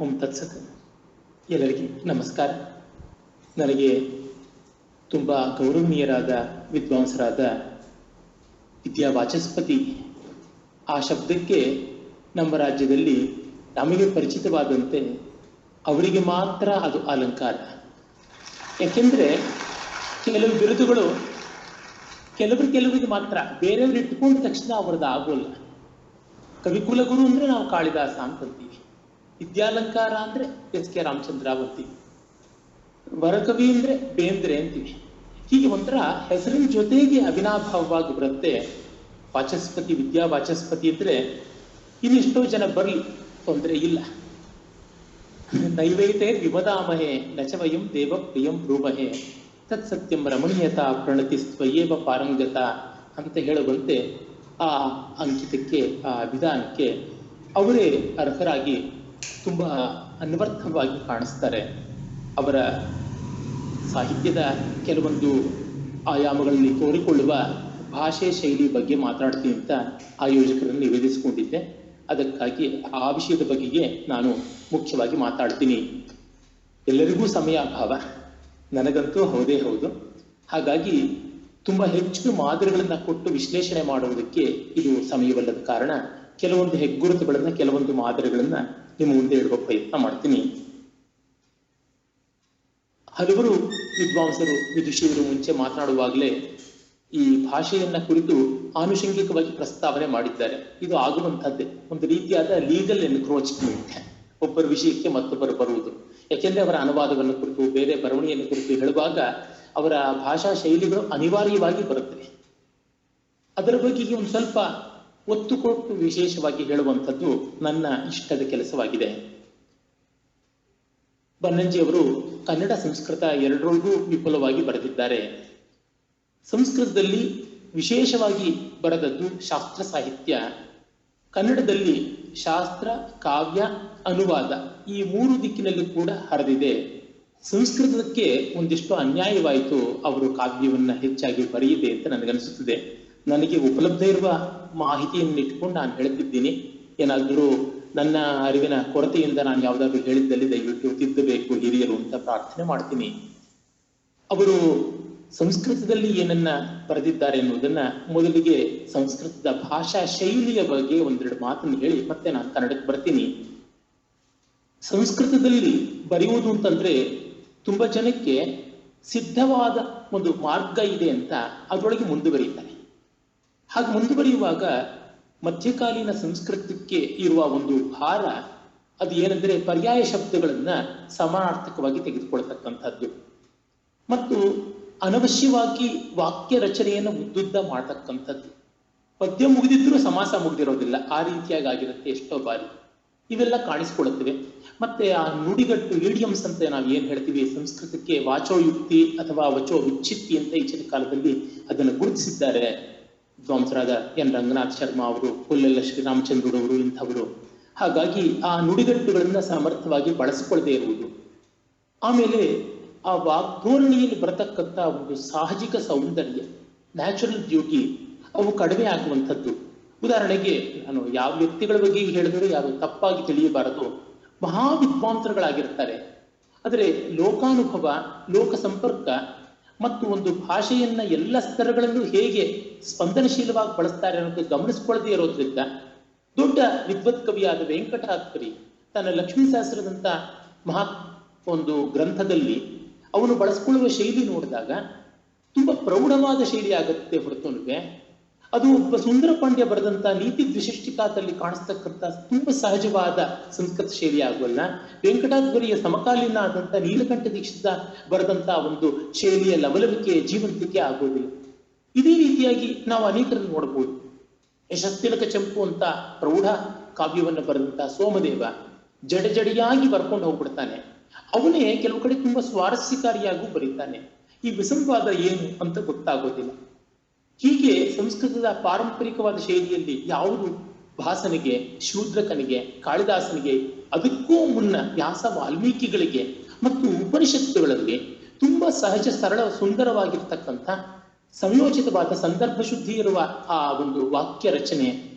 ಓಂ ತತ್ಸತ್. ಎಲ್ಲರಿಗೆ ನಮಸ್ಕಾರ. ನನಗೆ ತುಂಬ ಗೌರವನೀಯರಾದ ವಿದ್ವಾಂಸರಾದ ವಿದ್ಯಾವಾಚಸ್ಪತಿ ಆ ಶಬ್ದಕ್ಕೆ ನಮ್ಮ ರಾಜ್ಯದಲ್ಲಿ ನಮಗೆ ಪರಿಚಿತವಾದಂತೆ ಅವರಿಗೆ ಮಾತ್ರ ಅದು ಅಲಂಕಾರ. ಯಾಕೆಂದರೆ ಕೆಲವು ಬಿರುದುಗಳು ಕೆಲವರಿಗೆ ಮಾತ್ರ, ಬೇರೆಯವರು ಇಟ್ಟುಕೊಂಡ ತಕ್ಷಣ ಅವ್ರದ್ದು ಆಗೋಲ್ಲ. ಕವಿಕುಲಗುರು ಅಂದರೆ ನಾವು ಕಾಳಿದಾಸ ಅಂತಂತೀವಿ, ವಿದ್ಯಾಲಂಕಾರ ಅಂದರೆ ಎಸ್.ಕೆ. ರಾಮಚಂದ್ರಾವ್ ಅಂತೀವಿ, ವರಕವಿ ಅಂದರೆ ಬೇಂದ್ರೆ ಅಂತೀವಿ. ಹೀಗೆ ಒಂಥರ ಹೆಸರಿನ ಜೊತೆಗೆ ಅವಿನಾಭಾವವಾಗಿ ಬರುತ್ತೆ. ವಾಚಸ್ಪತಿ, ವಿದ್ಯಾವಾಚಸ್ಪತಿ ಅಂದರೆ ಇನ್ನೆಷ್ಟೋ ಜನ ಬರಲಿ, ತೊಂದರೆ ಇಲ್ಲ. ನೈವೇತೆ ವಿಮದಾಮಹೆ ನಚವಯಂ ದೇವ ಪ್ರಿಯಂ ಬ್ರೂಮಹೆ ತತ್ ಸತ್ಯಂ ರಮಣೀಯತಾ ಪ್ರಣತಿ ಸ್ವಯೇವ ಪಾರಂಗತ ಅಂತ ಹೇಳುವಂತೆ ಆ ಅಂಕಿತಕ್ಕೆ, ಆ ವಿಧಾನಕ್ಕೆ ಅವರೇ ಅರ್ಹರಾಗಿ ತುಂಬ ಅನ್ವರ್ಥವಾಗಿ ಕಾಣಿಸ್ತಾರೆ. ಅವರ ಸಾಹಿತ್ಯದ ಕೆಲವೊಂದು ಆಯಾಮಗಳಲ್ಲಿ ತೋರಿಕೊಳ್ಳುವ ಭಾಷೆ ಶೈಲಿ ಬಗ್ಗೆ ಮಾತನಾಡ್ತೀನಿ ಅಂತ ಆಯೋಜಕರನ್ನು ನಿವೇದಿಸಿಕೊಂಡಿದ್ದೆ. ಅದಕ್ಕಾಗಿ ಆ ವಿಷಯದ ಬಗೆಗೆ ನಾನು ಮುಖ್ಯವಾಗಿ ಮಾತಾಡ್ತೀನಿ. ಎಲ್ಲರಿಗೂ ಸಮಯ ಅಭಾವ, ನನಗಂತೂ ಹೌದೇ ಹೌದು. ಹಾಗಾಗಿ ತುಂಬ ಹೆಚ್ಚು ಮಾದರಿಗಳನ್ನು ಕೊಟ್ಟು ವಿಶ್ಲೇಷಣೆ ಮಾಡುವುದಕ್ಕೆ ಇದು ಸಮಯವಲ್ಲದ ಕಾರಣ ಕೆಲವೊಂದು ಹೆಗ್ಗುರುತುಗಳನ್ನು, ಕೆಲವೊಂದು ಮಾದರಿಗಳನ್ನು ನಿಮ್ಮ ಮುಂದೆ ಇಡುವ ಪ್ರಯತ್ನ ಮಾಡ್ತೀನಿ. ಹಲವರು ವಿದ್ವಾಂಸರು, ವಿದುಷಿಯರು ಮುಂಚೆ ಮಾತನಾಡುವಾಗಲೇ ಈ ಭಾಷೆಯನ್ನ ಕುರಿತು ಆನುಷಂಗಿಕವಾಗಿ ಪ್ರಸ್ತಾವನೆ ಮಾಡಿದ್ದಾರೆ. ಇದು ಆಗುವಂತಹದ್ದೇ, ಒಂದು ರೀತಿಯಾದ ಲೀಗಲ್ ಎನ್ಕ್ರೋಚ್ಮೆಂಟ್, ಒಬ್ಬರ ವಿಷಯಕ್ಕೆ ಮತ್ತೊಬ್ಬರು ಬರುವುದು. ಯಾಕೆಂದ್ರೆ ಅವರ ಅನುವಾದವನ್ನು ಕುರಿತು, ಬೇರೆ ಬರವಣಿಗೆಯನ್ನು ಕುರಿತು ಹೇಳುವಾಗ ಅವರ ಭಾಷಾ ಶೈಲಿಗಳು ಅನಿವಾರ್ಯವಾಗಿ ಬರುತ್ತವೆ. ಅದರ ಬಗ್ಗೆ ಒಂದು ಸ್ವಲ್ಪ ಒತ್ತು ಕೊಟ್ಟು ವಿಶೇಷವಾಗಿ ಹೇಳುವಂಥದ್ದು ನನ್ನ ಇಷ್ಟದ ಕೆಲಸವಾಗಿದೆ. ಬನ್ನಂಜಿಯವರು ಕನ್ನಡ ಸಂಸ್ಕೃತ ಎರಡರೊಳಗೂ ವಿಪುಲವಾಗಿ ಬರೆದಿದ್ದಾರೆ. ಸಂಸ್ಕೃತದಲ್ಲಿ ವಿಶೇಷವಾಗಿ ಬರೆದದ್ದು ಶಾಸ್ತ್ರ ಸಾಹಿತ್ಯ, ಕನ್ನಡದಲ್ಲಿ ಶಾಸ್ತ್ರ, ಕಾವ್ಯ, ಅನುವಾದ ಈ ಮೂರು ದಿಕ್ಕಿನಲ್ಲಿ ಕೂಡ ಹರಿದಿದೆ. ಸಂಸ್ಕೃತಕ್ಕೆ ಒಂದಿಷ್ಟು ಅನ್ಯಾಯವಾಯಿತು ಅವರು ಕಾವ್ಯವನ್ನ ಹೆಚ್ಚಾಗಿ ಬರೆಯಿದೆ ಅಂತ ನನಗನ್ನಿಸುತ್ತದೆ. ನನಗೆ ಉಪಲಬ್ಧ ಇರುವ ಮಾಹಿತಿಯನ್ನು ಇಟ್ಕೊಂಡು ನಾನು ಹೇಳ್ತಿದ್ದೀನಿ. ಏನಾದರೂ ನನ್ನ ಅರಿವಿನ ಕೊರತೆಯಿಂದ ನಾನು ಯಾವುದಾದ್ರೂ ಹೇಳಿದ್ದಲ್ಲಿ ದಯವಿಟ್ಟು ತಿದ್ದಬೇಕು ಹಿರಿಯರು ಅಂತ ಪ್ರಾರ್ಥನೆ ಮಾಡ್ತೀನಿ. ಅವರು ಸಂಸ್ಕೃತದಲ್ಲಿ ಏನನ್ನ ಬರೆದಿದ್ದಾರೆ ಎನ್ನುವುದನ್ನ ಮೊದಲಿಗೆ ಸಂಸ್ಕೃತದ ಭಾಷಾ ಶೈಲಿಯ ಬಗ್ಗೆ ಒಂದೆರಡು ಮಾತನ್ನು ಹೇಳಿ ಮತ್ತೆ ನಾನು ಕನ್ನಡಕ್ಕೆ ಬರ್ತೀನಿ. ಸಂಸ್ಕೃತದಲ್ಲಿ ಬರೆಯುವುದು ಅಂತಂದ್ರೆ ತುಂಬಾ ಜನಕ್ಕೆ ಸಿದ್ಧವಾದ ಒಂದು ಮಾರ್ಗ ಇದೆ ಅಂತ ಅದರೊಳಗೆ ಮುಂದುವರಿತಾರೆ. ಹಾಗೆ ಮುಂದುವರಿಯುವಾಗ ಮಧ್ಯಕಾಲೀನ ಸಂಸ್ಕೃತಕ್ಕೆ ಇರುವ ಒಂದು ಭಾರ ಅದು ಏನಂದ್ರೆ ಪರ್ಯಾಯ ಶಬ್ದಗಳನ್ನ ಸಮಾನಾರ್ಥಕವಾಗಿ ತೆಗೆದುಕೊಳ್ತಕ್ಕಂಥದ್ದು ಮತ್ತು ಅನವಶ್ಯವಾಗಿ ವಾಕ್ಯ ರಚನೆಯನ್ನು ಉದ್ದುದ್ದ ಮಾಡತಕ್ಕಂಥದ್ದು. ಪದ್ಯ ಮುಗಿದಿದ್ರೂ ಸಮಾಸ ಮುಗಿದಿರೋದಿಲ್ಲ, ಆ ರೀತಿಯಾಗಿ ಆಗಿರುತ್ತೆ ಎಷ್ಟೋ ಬಾರಿ. ಇವೆಲ್ಲ ಕಾಣಿಸ್ಕೊಳ್ಳುತ್ತವೆ. ಮತ್ತೆ ಆ ನುಡಿಗಟ್ಟು, ಈಡಿಯಮ್ಸ್ ಅಂತ ನಾವು ಏನ್ ಹೇಳ್ತೀವಿ, ಸಂಸ್ಕೃತಕ್ಕೆ ವಾಚೋಯುಕ್ತಿ ಅಥವಾ ವಚೋ ವಿಚ್ಛಿತ್ತಿ ಅಂತ ಈಚಿನ ಕಾಲದಲ್ಲಿ ಅದನ್ನು ಗುರುತಿಸಿದ್ದಾರೆ ವಿದ್ವಾಂಸರಾದ ಎನ್ ರಂಗನಾಥ್ ಶರ್ಮಾ ಅವರು, ಪುಲ್ಲೆಲ್ಲ ಶ್ರೀರಾಮಚಂದ್ರರವರು ಇಂಥವರು. ಹಾಗಾಗಿ ಆ ನುಡಿಗಟ್ಟುಗಳನ್ನ ಸಮರ್ಥವಾಗಿ ಬಳಸಿಕೊಳ್ಳದೆ ಇರುವುದು, ಆಮೇಲೆ ಆ ವಾಗ್ಧೋರಣೆಯಲ್ಲಿ ಬರತಕ್ಕಂಥ ಒಂದು ಸಾಹಜಿಕ ಸೌಂದರ್ಯ, ನ್ಯಾಚುರಲ್ ಬ್ಯೂಟಿ, ಅವು ಕಡಿಮೆ ಆಗುವಂಥದ್ದು. ಉದಾಹರಣೆಗೆ ನಾನು ಯಾವ ವ್ಯಕ್ತಿಗಳ ಬಗ್ಗೆ ಹೇಳಿದರೂ ಯಾರು ತಪ್ಪಾಗಿ ತಿಳಿಯಬಾರದು, ಮಹಾವಿದ್ವಾಂಸರುಗಳಾಗಿರ್ತಾರೆ, ಆದರೆ ಲೋಕಾನುಭವ, ಲೋಕ ಸಂಪರ್ಕ ಮತ್ತು ಒಂದು ಭಾಷೆಯನ್ನ ಎಲ್ಲ ಸ್ತರಗಳಲ್ಲೂ ಹೇಗೆ ಸ್ಪಂದನಶೀಲವಾಗಿ ಬಳಸ್ತಾರೆ ಅನ್ನೋದು ಗಮನಿಸ್ಕೊಳ್ಳದೆ ಇರೋದ್ರಿಂದ ದೊಡ್ಡ ವಿದ್ವತ್ ಕವಿಯಾದ ವೆಂಕಟಾದ್ರಿ ತನ್ನ ಲಕ್ಷ್ಮೀ ಸಹಸ್ರದಂತ ಮಹಾ ಒಂದು ಗ್ರಂಥದಲ್ಲಿ ಅವನು ಬಳಸ್ಕೊಳ್ಳುವ ಶೈಲಿ ನೋಡಿದಾಗ ತುಂಬಾ ಪ್ರೌಢವಾದ ಶೈಲಿ ಆಗುತ್ತೆ ಹೊರತುನುವೆ ಅದು ಒಬ್ಬ ಸುಂದರ ಪಾಂಡ್ಯ ಬರೆದಂತ ನೀತಿ ದ್ವಿಶಿಷ್ಟಿಕಾದಲ್ಲಿ ಕಾಣಿಸ್ತಕ್ಕಂಥ ತುಂಬಾ ಸಹಜವಾದ ಸಂಸ್ಕೃತ ಶೈಲಿ ಆಗೋಲ್ಲ. ವೆಂಕಟಾದ್ವರಿಯ ಸಮಕಾಲೀನ ಆದಂತ ನೀಲಕಂಠ ದೀಕ್ಷಿತ ಬರೆದಂತ ಒಂದು ಶೈಲಿಯ ಲವಲವಿಕೆ, ಜೀವಂತಿಕೆ ಆಗೋದಿಲ್ಲ. ಇದೇ ರೀತಿಯಾಗಿ ನಾವು ಅನೇಕರನ್ನು ನೋಡಬಹುದು. ಯಶಸ್ತಿಲಕ ಚಂಪು ಅಂತ ಪ್ರೌಢ ಕಾವ್ಯವನ್ನು ಬರೆದಂತ ಸೋಮದೇವ ಜಡೆಯಾಗಿ ಬರ್ಕೊಂಡು ಹೋಗ್ಬಿಡ್ತಾನೆ. ಅವನೇ ಕೆಲವು ಕಡೆ ತುಂಬಾ ಸ್ವಾರಸ್ಯಕಾರಿಯಾಗೂ ಬರೀತಾನೆ. ಈ ವಿಸಂವಾದ ಏನು ಅಂತ ಗೊತ್ತಾಗೋದಿಲ್ಲ. ಹೀಗೆ ಸಂಸ್ಕೃತದ ಪಾರಂಪರಿಕವಾದ ಶೈಲಿಯಲ್ಲಿ ಯಾವುದು ಭಾಸನಿಗೆ, ಶೂದ್ರಕನಿಗೆ, ಕಾಳಿದಾಸನಿಗೆ, ಅದಕ್ಕೂ ಮುನ್ನ ವ್ಯಾಸ ವಾಲ್ಮೀಕಿಗಳಿಗೆ ಮತ್ತು ಉಪನಿಷತ್ತುಗಳಲ್ಲಿ ತುಂಬಾ ಸಹಜ, ಸರಳ, ಸುಂದರವಾಗಿರ್ತಕ್ಕಂಥ ಸಂಯೋಚಿತವಾದ ಸಂದರ್ಭ ಶುದ್ಧಿ ಇರುವ ಆ ಒಂದು ವಾಕ್ಯ ರಚನೆ,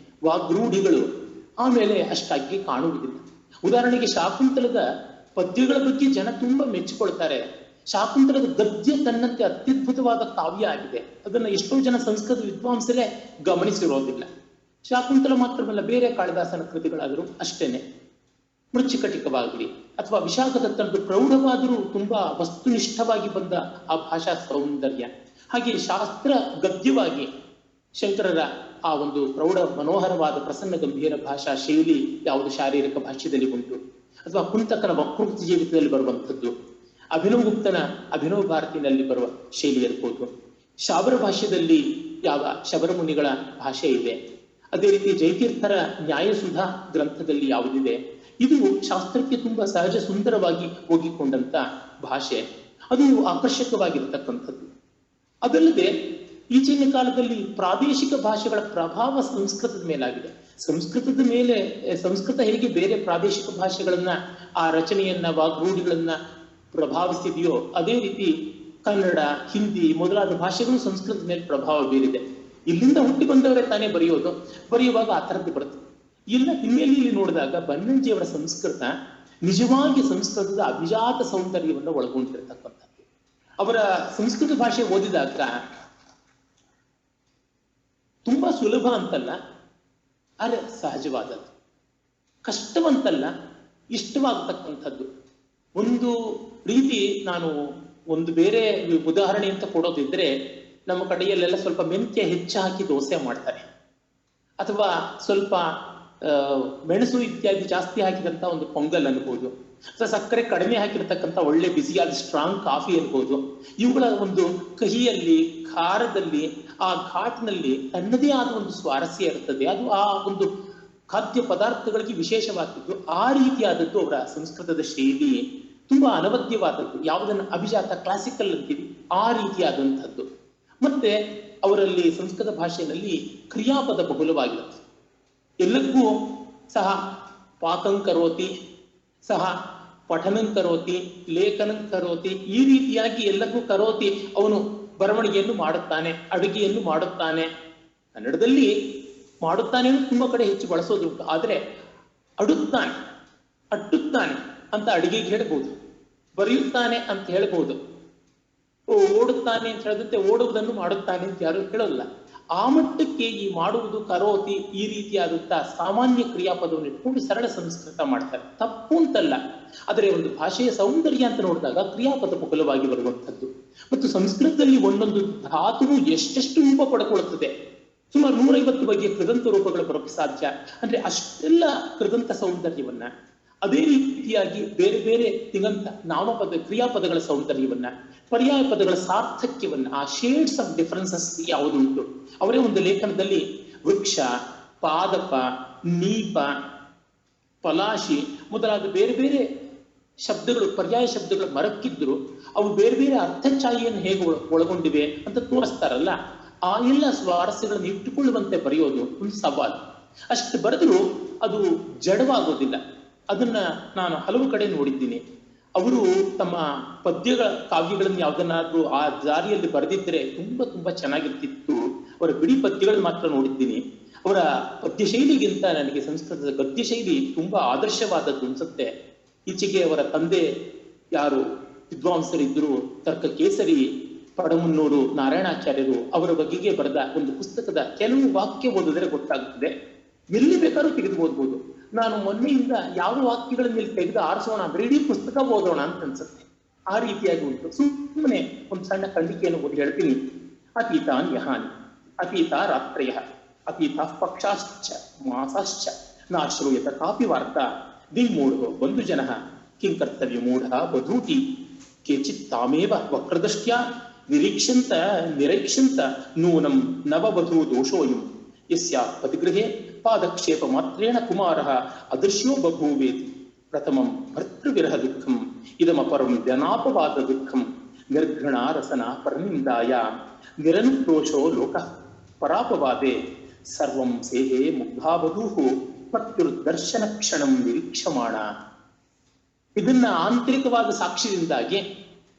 ವಾಗ್ರೂಢಿಗಳು ಆಮೇಲೆ ಅಷ್ಟಾಗಿ ಕಾಣುವುದಿಲ್ಲ. ಉದಾಹರಣೆಗೆ ಶಾಕುಂತಲದ ಪದ್ಯಗಳ ಬಗ್ಗೆ ಜನ ತುಂಬಾ ಮೆಚ್ಚಿಕೊಳ್ತಾರೆ. ಶಾಕುಂತಲದ ಗದ್ಯ ತನ್ನಂತೆ ಅತ್ಯದ್ಭುತವಾದ ಕಾವ್ಯ ಆಗಿದೆ. ಅದನ್ನ ಎಷ್ಟೋ ಜನ ಸಂಸ್ಕೃತ ವಿದ್ವಾಂಸರೇ ಗಮನಿಸಿರೋದಿಲ್ಲ. ಶಾಕುಂತಲ ಮಾತ್ರವಲ್ಲ, ಬೇರೆ ಕಾಳಿದಾಸನ ಕೃತಿಗಳಾದರೂ ಅಷ್ಟೇನೆ. ಮೃಚ್ಚಿಕಟಿಕವಾಗಲಿ ಅಥವಾ ವಿಶಾಖದತ್ತನದು ಪ್ರೌಢವಾದರೂ ತುಂಬಾ ವಸ್ತುನಿಷ್ಠವಾಗಿ ಬಂದ ಆ ಭಾಷಾ ಸೌಂದರ್ಯ. ಹಾಗೆ ಶಾಸ್ತ್ರ ಗದ್ಯವಾಗಿ ಶಂಕರರ ಆ ಒಂದು ಪ್ರೌಢ ಮನೋಹರವಾದ ಪ್ರಸನ್ನ ಗಂಭೀರ ಭಾಷಾ ಶೈಲಿ ಯಾವುದು ಶಾರೀರಿಕ ಭಾಷ್ಯದಲ್ಲಿ ಉಂಟು, ಅಥವಾ ಕುಂತಕನ ವಕ್ರೋಕ್ತಿ ಜೀವಿತದಲ್ಲಿ ಬರುವಂಥದ್ದು, ಅಭಿನವ ಗುಪ್ತನ ಅಭಿನವ ಭಾರತಿನಲ್ಲಿ ಬರುವ ಶೈಲಿ ಇರ್ಬೋದು, ಶಾಬರ ಭಾಷ್ಯದಲ್ಲಿ ಯಾವ ಶಬರಮುನಿಗಳ ಭಾಷೆ ಇದೆ, ಅದೇ ರೀತಿ ಜಯತೀರ್ಥರ ನ್ಯಾಯಸುಧಾ ಗ್ರಂಥದಲ್ಲಿ ಯಾವುದಿದೆ, ಇದು ಶಾಸ್ತ್ರಕ್ಕೆ ತುಂಬಾ ಸಹಜ ಸುಂದರವಾಗಿ ಹೋಗಿಕೊಂಡಂತ ಭಾಷೆ. ಅದು ಆಕರ್ಷಕವಾಗಿರ್ತಕ್ಕಂಥದ್ದು. ಅದಲ್ಲದೆ ಈಚಿನ ಕಾಲದಲ್ಲಿ ಪ್ರಾದೇಶಿಕ ಭಾಷೆಗಳ ಪ್ರಭಾವ ಸಂಸ್ಕೃತದ ಮೇಲಾಗಿದೆ. ಸಂಸ್ಕೃತ ಹೇಗೆ ಬೇರೆ ಪ್ರಾದೇಶಿಕ ಭಾಷೆಗಳನ್ನ ಆ ರಚನೆಯನ್ನ ವಾಗ್ರೂಢಿಗಳನ್ನ ಪ್ರಭಾವಿಸಿದೆಯೋ, ಅದೇ ರೀತಿ ಕನ್ನಡ, ಹಿಂದಿ ಮೊದಲಾದ ಭಾಷೆಗಳು ಸಂಸ್ಕೃತದ ಮೇಲೆ ಪ್ರಭಾವ ಬೀರಿದೆ. ಇಲ್ಲಿಂದ ಹುಟ್ಟಿ ಬಂದವರೇ ತಾನೇ ಬರೆಯುವಾಗ ಆ ಥರದ್ದು ಬರುತ್ತೆ. ಎಲ್ಲ ಹಿನ್ನೆಲೆಯಲ್ಲಿ ನೋಡಿದಾಗ ಬನ್ನಂಜಿಯವರ ಸಂಸ್ಕೃತ ನಿಜವಾಗಿ ಸಂಸ್ಕೃತದ ಅಭಿಜಾತ ಸೌಂದರ್ಯವನ್ನು ಒಳಗೊಂಡಿರ್ತಕ್ಕಂಥದ್ದು. ಅವರ ಸಂಸ್ಕೃತ ಭಾಷೆ ಓದಿದಾಗ ತುಂಬಾ ಸುಲಭ ಅಂತಲ್ಲ, ಆದರೆ ಸಹಜವಾದದ್ದು, ಕಷ್ಟವಂತಲ್ಲ, ಇಷ್ಟವಾಗತಕ್ಕಂಥದ್ದು. ಒಂದು ರೀತಿ ನಾನು ಒಂದು ಬೇರೆ ಉದಾಹರಣೆ ಅಂತ ಕೊಡೋದಿದ್ರೆ, ನಮ್ಮ ಕಡೆಯಲ್ಲೆಲ್ಲ ಸ್ವಲ್ಪ ಮೆಂತ್ಯ ಹೆಚ್ಚು ಹಾಕಿ ದೋಸೆ ಮಾಡ್ತಾರೆ, ಅಥವಾ ಸ್ವಲ್ಪ ಮೆಣಸು ಇತ್ಯಾದಿ ಜಾಸ್ತಿ ಹಾಕಿದಂತ ಒಂದು ಪೊಂಗಲ್ ಅನ್ಬೋದು, ಅಥವಾ ಸಕ್ಕರೆ ಕಡಿಮೆ ಹಾಕಿರ್ತಕ್ಕಂಥ ಒಳ್ಳೆ ಬಿಸಿಯಾದ ಸ್ಟ್ರಾಂಗ್ ಕಾಫಿ ಅನ್ಬೋದು. ಇವುಗಳ ಒಂದು ಕಹಿಯಲ್ಲಿ, ಖಾರದಲ್ಲಿ, ಆ ಘಾಟ್ನಲ್ಲಿ ತನ್ನದೇ ಆದ ಒಂದು ಸ್ವಾರಸ್ಯ ಇರ್ತದೆ. ಅದು ಆ ಒಂದು ಖಾದ್ಯ ಪದಾರ್ಥಗಳಿಗೆ ವಿಶೇಷವಾದದ್ದು. ಆ ರೀತಿಯಾದದ್ದು ಅವರ ಸಂಸ್ಕೃತದ ಶೈಲಿ ತುಂಬಾ ಅನವದ್ಯವಾದದ್ದು. ಯಾವುದನ್ನು ಅಭಿಜಾತ ಕ್ಲಾಸಿಕಲ್ ಅಂತೀವಿ, ಆ ರೀತಿಯಾದಂಥದ್ದು. ಮತ್ತೆ ಅವರಲ್ಲಿ ಸಂಸ್ಕೃತ ಭಾಷೆಯಲ್ಲಿ ಕ್ರಿಯಾಪದ ಬಹುಲವಾಗಿರುತ್ತೆ. ಎಲ್ಲಕ್ಕೂ ಸಹ ಪಾಕಂ ಕರೋತಿ, ಸಹ ಪಠನಂ ಕರೋತಿ, ಲೇಖನಂ ಕರೋತಿ, ಈ ರೀತಿಯಾಗಿ ಎಲ್ಲಕ್ಕೂ ಕರೋತಿ. ಅವನು ಬರವಣಿಗೆಯನ್ನು ಮಾಡುತ್ತಾನೆ, ಅಡುಗೆಯನ್ನು ಮಾಡುತ್ತಾನೆ. ಕನ್ನಡದಲ್ಲಿ ಮಾಡುತ್ತಾನೆ ತುಂಬಾ ಕಡೆ ಹೆಚ್ಚು ಬಳಸೋದುಂಟು, ಆದರೆ ಅಡುತ್ತಾನೆ, ಅಟ್ಟುತ್ತಾನೆ ಅಂತ ಅಡಿಗೆಗೆ ಹೇಳ್ಬೋದು, ಬರೆಯುತ್ತಾನೆ ಅಂತ ಹೇಳ್ಬೋದು, ಓಡುತ್ತಾನೆ ಅಂತ ಹೇಳಿದಂತೆ ಓಡುವುದನ್ನು ಮಾಡುತ್ತಾನೆ ಅಂತ ಯಾರು ಹೇಳೋಲ್ಲ. ಆ ಮಟ್ಟಕ್ಕೆ ಈ ಮಾಡುವುದು, ಕರೋತಿ, ಈ ರೀತಿಯಾದಂತಹ ಸಾಮಾನ್ಯ ಕ್ರಿಯಾಪದವನ್ನು ಇಟ್ಕೊಂಡು ಸರಳ ಸಂಸ್ಕೃತ ಮಾಡ್ತಾರೆ. ತಪ್ಪು ಅಂತಲ್ಲ, ಆದರೆ ಒಂದು ಭಾಷೆಯ ಸೌಂದರ್ಯ ಅಂತ ನೋಡಿದಾಗ ಕ್ರಿಯಾಪದ ಬಹುಲವಾಗಿ ಬರುವಂಥದ್ದು. ಮತ್ತು ಸಂಸ್ಕೃತದಲ್ಲಿ ಒಂದೊಂದು ಧಾತುವು ಎಷ್ಟೆಷ್ಟು ರೂಪ ಪಡ್ಕೊಳ್ಳುತ್ತದೆ. ಸುಮಾರು 150 ಬಗೆಯ ಕೃದಂತ ರೂಪಗಳು ಬರೋಕ್ಕೆ ಸಾಧ್ಯ. ಅಂದ್ರೆ ಅಷ್ಟೆಲ್ಲ ಕೃದಂತ ಸೌಂದರ್ಯವನ್ನ, ಅದೇ ರೀತಿಯಾಗಿ ಬೇರೆ ಬೇರೆ ತಿಂಗಂತ ನಾಮಪದ ಕ್ರಿಯಾಪದಗಳ ಸೌಂದರ್ಯವನ್ನ, ಪರ್ಯಾಯ ಪದಗಳ ಸಾರ್ಥಕ್ಯವನ್ನ, ಆ ಶೇಡ್ಸ್ ಆಫ್ ಡಿಫರೆನ್ಸಸ್ ಯಾವುದುಂಟು. ಅವರೇ ಒಂದು ಲೇಖನದಲ್ಲಿ ವೃಕ್ಷ, ಪಾದಪ, ನೀಪ, ಪಲಾಶಿ ಮೊದಲಾದ ಬೇರೆ ಬೇರೆ ಶಬ್ದಗಳು, ಪರ್ಯಾಯ ಶಬ್ದಗಳು ಮರಕ್ಕಿದ್ರು ಅವು ಬೇರೆ ಬೇರೆ ಅರ್ಥಛಾಯೆಯನ್ನು ಹೇಗೆ ಒಳಗೊಂಡಿವೆ ಅಂತ ತೋರಿಸ್ತಾರಲ್ಲ, ಆ ಎಲ್ಲ ಸ್ವಾರಸ್ಯಗಳನ್ನು ಇಟ್ಟುಕೊಳ್ಳುವಂತೆ ಬರೆಯೋದು ಒಂದು ಸವಾಲು. ಅಷ್ಟು ಬರೆದರೂ ಅದು ಜಡವಾಗೋದಿಲ್ಲ. ಅದನ್ನ ನಾನು ಹಲವು ಕಡೆ ನೋಡಿದ್ದೀನಿ. ಅವರು ತಮ್ಮ ಪದ್ಯಗಳ ಕಾವ್ಯಗಳನ್ನು ಯಾವುದನ್ನಾದ್ರೂ ಆ ದಾರಿಯಲ್ಲಿ ಬರೆದಿದ್ರೆ ತುಂಬಾ ತುಂಬಾ ಚೆನ್ನಾಗಿರ್ತಿತ್ತು. ಅವರ ಬಿಡಿ ಪದ್ಯಗಳು ಮಾತ್ರ ನೋಡಿದ್ದೀನಿ. ಅವರ ಪದ್ಯ ಶೈಲಿಗಿಂತ ನನಗೆ ಸಂಸ್ಕೃತದ ಗದ್ಯ ಶೈಲಿ ತುಂಬಾ ಆದರ್ಶವಾದದ್ದು ಅನ್ಸುತ್ತೆ. ಈಚೆಗೆ ಅವರ ತಂದೆ ಯಾರು ವಿದ್ವಾಂಸರಿದ್ದರು, ತರ್ಕ ಕೇಸರಿ ಪಡಮುನ್ನೂರು ನಾರಾಯಣಾಚಾರ್ಯರು, ಅವರ ಬಗೆಗೆ ಬರೆದ ಒಂದು ಪುಸ್ತಕದ ಕೆಲವು ವಾಕ್ಯ ಓದಿದ್ರೆ ಗೊತ್ತಾಗುತ್ತದೆ. ಎಲ್ಲಿ ಬೇಕಾದ್ರೂ ತೆಗೆದು ಓದ್ಬೋದು. ನಾನು ಮೊನ್ನೆಯಿಂದ ಯಾವ ವಾಕ್ಯಗಳ ಮೇಲೆ ತೆಗೆದು ಆರಿಸೋಣ ಅಂದ್ರೆ ಇಡೀ ಪುಸ್ತಕ ಓದೋಣ ಅಂತ ಅನ್ಸುತ್ತೆ. ಆ ರೀತಿಯಾಗಿ ಉಂಟು. ಸುಮ್ಮನೆ ಒಂದು ಸಣ್ಣ ಖಂಡಿಕೆಯನ್ನು ಓದಿ ಹೇಳ್ತೀನಿ. ಅತೀತಾನ್ ಯಹಾನಿ ಅತೀತ ರಾತ್ರಯ ಅತೀತ ಪಕ್ಷಾಶ್ಚ ಮಾಸಾಶ್ಚ ನಾಶ್ರೂಯತ ಕಾಪಿ ವಾರ್ತಾ ದಿಗ್ಮೂಢೋ ಬಂಧು ಜನ ಕಿಂ ಕರ್ತವ್ಯ ಮೂಢ ಬಧೂಟಿ ಕೇಚಿತ್ ತಾಮೇವ ವಕ್ರದೃಷ್ಟ್ಯ ನಿರೀಕ್ಷಂತ ನಿರೀಕ್ಷಂತ ನೂನಂ ನವವಧೂ ದೋಷೋಯಂ ಯಸ್ಯ ಪತಿಗೃಹೇ ಪಾದಕ್ಷೇಪ ಮಾತ್ರೇಣ ಕುಮಾರಃ ಅದೃಶ್ಯೋ ಬಭೂವೇತಿ ಪ್ರಥಮಂ ಭರ್ತೃವಿರಹ ದುಃಖಂ ಇದಮಪರಂ ಜನಾಪವಾದ ದುಃಖಂ ನಿರ್ಘೃಣ ರಸನ ಪರನಿಂದಾಯ ನಿರನುಕ್ರೋಶೋ ಲೋಕಃ ಪರಾಪವಾದೆ ಸರ್ವಂ ಸೇಹೇ ಮುಗ್ಧಾವಧೂಃ ಪತ್ಯುರ್ದರ್ಶನ ಕ್ಷಣಂ ನಿರೀಕ್ಷಮಾಣ. ಇದನ್ನ ಆಂತರಿಕವಾದ ಸಾಕ್ಷ್ಯದಿಂದಾಗಿ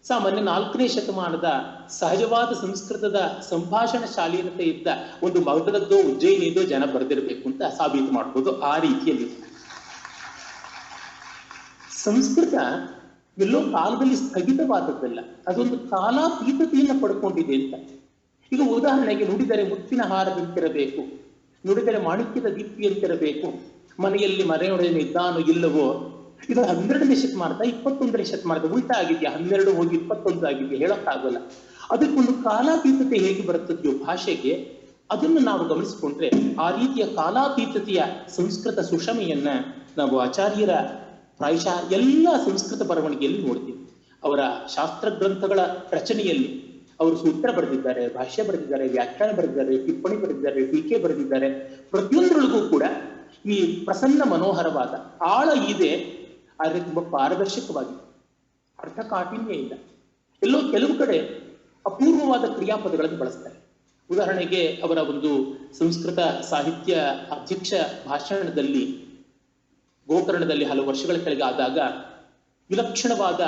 ಸಾಮಾನ್ಯ 4ನೇ ಶತಮಾನದ ಸಹಜವಾದ ಸಂಸ್ಕೃತದ ಸಂಭಾಷಣ ಶಾಲೀನತೆ ಇದ್ದ ಒಂದು ಮಗದದ್ದೋ ಉಜ್ಜಯಿನಿದೋ ಜನ ಬರೆದಿರಬೇಕು ಅಂತ ಸಾಬೀತು ಮಾಡ್ಬೋದು. ಆ ರೀತಿಯಲ್ಲಿ ಸಂಸ್ಕೃತ ಎಲ್ಲೋ ಕಾಲದಲ್ಲಿ ಸ್ಥಗಿತವಾದದ್ದಲ್ಲ, ಅದೊಂದು ಕಾಲಾತೀತತೆಯನ್ನು ಪಡ್ಕೊಂಡಿದೆ ಅಂತ. ಈಗ ಉದಾಹರಣೆಗೆ, ನುಡಿದರೆ ಮುತ್ತಿನ ಹಾರದಂತಿರಬೇಕು, ನುಡಿದರೆ ಮಾಣಿಕ್ಯದ ದೀಪ್ತಿಯಂತಿರಬೇಕು, ಮನೆಯಲ್ಲಿ ಮರೆಯೊಡೆಯನು ಇದ್ದಾನೋ ಇಲ್ಲವೋ. ಇದು 12ನೇ ಶತಮಾನದ 21ನೇ ಶತಮಾನದ ಉಲ್ಟಾ ಆಗಿದೆಯಾ? 12 ಹೋಗಿ 21 ಆಗಿದೆಯಾ? ಹೇಳಕ್ಕಾಗಲ್ಲ. ಅದಕ್ಕೊಂದು ಕಾಲಾತೀತತೆ ಹೇಗೆ ಬರುತ್ತದೆಯೋ ಭಾಷೆಗೆ, ಅದನ್ನು ನಾವು ಗಮನಿಸಿಕೊಂಡ್ರೆ ಆ ರೀತಿಯ ಕಾಲಾತೀತತೆಯ ಸಂಸ್ಕೃತ ಸುಷಮೆಯನ್ನ ನಾವು ಆಚಾರ್ಯರ ಪ್ರಾಯಶಃ ಎಲ್ಲ ಸಂಸ್ಕೃತ ಬರವಣಿಗೆಯಲ್ಲಿ ನೋಡ್ತೀವಿ. ಅವರ ಶಾಸ್ತ್ರ ಗ್ರಂಥಗಳ ರಚನೆಯಲ್ಲಿ ಅವರು ಸೂತ್ರ ಬರೆದಿದ್ದಾರೆ, ಭಾಷ್ಯ ಬರೆದಿದ್ದಾರೆ, ವ್ಯಾಖ್ಯಾನ ಬರೆದಿದ್ದಾರೆ, ಟಿಪ್ಪಣಿ ಬರೆದಿದ್ದಾರೆ, ಟೀಕೆ ಬರೆದಿದ್ದಾರೆ. ಪ್ರತಿಯೊಂದರೊಳಗೂ ಕೂಡ ಈ ಪ್ರಸನ್ನ ಮನೋಹರವಾದ ಆಳ ಇದೆ, ಆದರೆ ತುಂಬಾ ಪಾರದರ್ಶಕವಾಗಿದೆ, ಅರ್ಥ ಕಾಠಿಣ್ಯ ಇಲ್ಲ. ಎಲ್ಲೋ ಕೆಲವು ಕಡೆ ಅಪೂರ್ವವಾದ ಕ್ರಿಯಾಪದಗಳನ್ನು ಬಳಸ್ತಾರೆ. ಉದಾಹರಣೆಗೆ ಅವರ ಒಂದು ಸಂಸ್ಕೃತ ಸಾಹಿತ್ಯ ಅಧ್ಯಕ್ಷ ಭಾಷಣದಲ್ಲಿ ಗೋಕರ್ಣದಲ್ಲಿ ಹಲವು ವರ್ಷಗಳ ಕೆಳಗೆ ಆದಾಗ ವಿಲಕ್ಷಣವಾದ